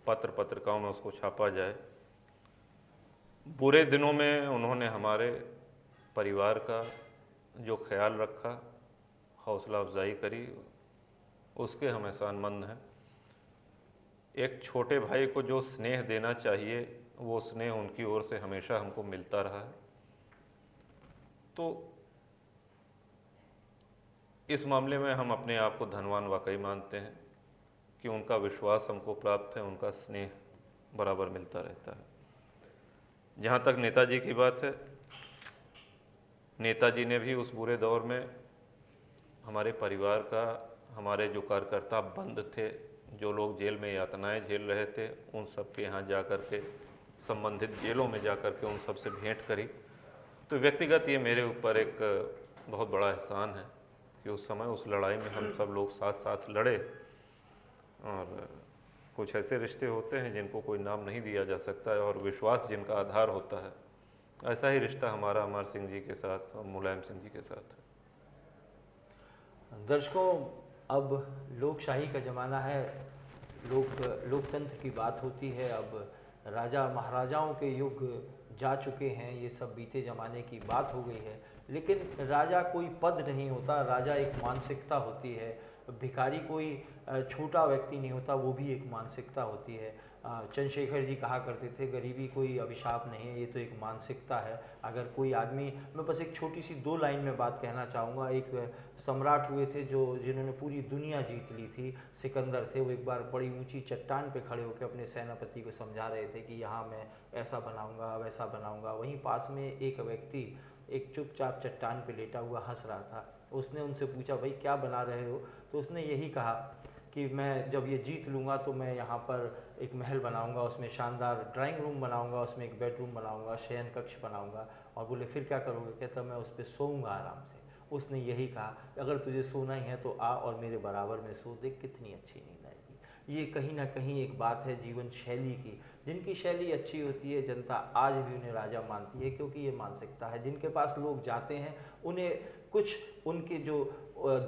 पत्र पत्रिकाओं में उसको छापा जाए। बुरे दिनों में उन्होंने हमारे परिवार का जो ख्याल रखा, हौसला अफजाई करी, उसके हम एहसानमंद हैं। एक छोटे भाई को जो स्नेह देना चाहिए वो स्नेह उनकी ओर से हमेशा हमको मिलता रहा है। तो इस मामले में हम अपने आप को धनवान वाकई मानते हैं कि उनका विश्वास हमको प्राप्त है, उनका स्नेह बराबर मिलता रहता है। जहाँ तक नेताजी की बात है, नेताजी ने भी उस बुरे दौर में हमारे परिवार का, हमारे जो कार्यकर्ता बंद थे, जो लोग जेल में यातनाएं झेल रहे थे, उन सब के यहाँ जा कर के, संबंधित जेलों में जा कर के उन सब से भेंट करी। तो व्यक्तिगत ये मेरे ऊपर एक बहुत बड़ा एहसान है कि उस समय उस लड़ाई में हम सब लोग साथ साथ लड़े। और कुछ ऐसे रिश्ते होते हैं जिनको कोई नाम नहीं दिया जा सकता है और विश्वास जिनका आधार होता है, ऐसा ही रिश्ता हमारा अमर सिंह जी के साथ और मुलायम सिंह जी के साथ है। दर्शकों, अब लोकशाही का ज़माना है, लोकतंत्र की बात होती है। अब राजा महाराजाओं के युग जा चुके हैं, ये सब बीते ज़माने की बात हो गई है। लेकिन राजा कोई पद नहीं होता, राजा एक मानसिकता होती है। भिखारी कोई छोटा व्यक्ति नहीं होता, वो भी एक मानसिकता होती है। चंद्रशेखर जी कहा करते थे, गरीबी कोई अभिशाप नहीं है, ये तो एक मानसिकता है। अगर कोई आदमी, मैं बस एक छोटी सी 2 लाइन में बात कहना चाहूँगा। एक सम्राट हुए थे जिन्होंने पूरी दुनिया जीत ली थी, सिकंदर थे। वो एक बार बड़ी ऊंची चट्टान पे खड़े होकर अपने सेनापति को समझा रहे थे कि यहाँ मैं ऐसा बनाऊंगा, वैसा बनाऊंगा। वहीं पास में एक व्यक्ति एक चुपचाप चट्टान पे लेटा हुआ हंस रहा था। उसने उनसे पूछा, भाई क्या बना रहे हो? तो उसने यही कहा कि मैं जब ये जीत लूँगा तो मैं यहाँ पर एक महल बनाऊंगा, उसमें शानदार ड्राइंग रूम बनाऊंगा, उसमें एक बेडरूम बनाऊंगा, शयन कक्ष बनाऊंगा। और बोले फिर क्या करोगे? कहता मैं उस पर सोऊंगा आराम से। उसने यही कहा, अगर तुझे सोना ही है तो आ और मेरे बराबर में सो, देख कितनी अच्छी नींद आएगी। ये कहीं ना कहीं एक बात है जीवन शैली की। जिनकी शैली अच्छी होती है, जनता आज भी उन्हें राजा मानती है, क्योंकि ये मानसिकता है। जिनके पास लोग जाते हैं, उन्हें कुछ उनके जो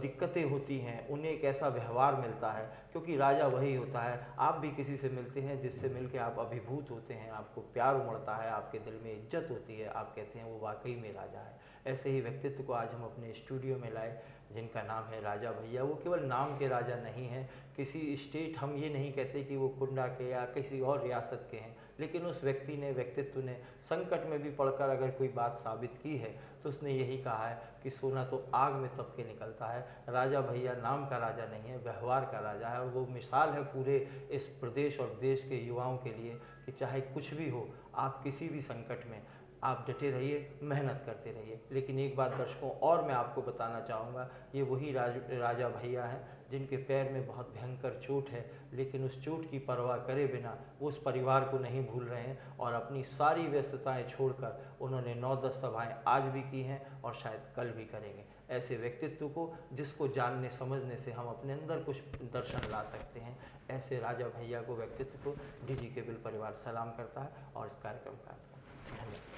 दिक्कतें होती हैं, उन्हें एक ऐसा व्यवहार मिलता है, क्योंकि राजा वही होता है। आप भी किसी से मिलते हैं जिससे मिलकर आप अभिभूत होते हैं, आपको प्यार उमड़ता है, आपके दिल में इज्जत होती है, आप कहते हैं वो वाकई में राजा है। ऐसे ही व्यक्तित्व को आज हम अपने स्टूडियो में लाए, जिनका नाम है राजा भैया। वो केवल नाम के राजा नहीं हैं, किसी स्टेट, हम ये नहीं कहते कि वो कुंडा के या किसी और रियासत के हैं, लेकिन उस व्यक्तित्व ने संकट में भी पढ़कर अगर कोई बात साबित की है तो उसने यही कहा है कि सोना तो आग में तप के निकलता है। राजा भैया नाम का राजा नहीं है, व्यवहार का राजा है। और वो मिसाल है पूरे इस प्रदेश और देश के युवाओं के लिए कि चाहे कुछ भी हो, आप किसी भी संकट में आप डटे रहिए, मेहनत करते रहिए। लेकिन एक बात दर्शकों और मैं आपको बताना चाहूँगा, ये वही राजा भैया हैं जिनके पैर में बहुत भयंकर चोट है, लेकिन उस चोट की परवाह करे बिना वो उस परिवार को नहीं भूल रहे हैं और अपनी सारी व्यस्तताएं छोड़कर उन्होंने 9-10 सभाएं आज भी की हैं और शायद कल भी करेंगे। ऐसे व्यक्तित्व को, जिसको जानने समझने से हम अपने अंदर कुछ दर्शन ला सकते हैं, ऐसे राजा भैया को, व्यक्तित्व को डीजी केबल परिवार सलाम करता है और इस कार्यक्रम का धन्यवाद।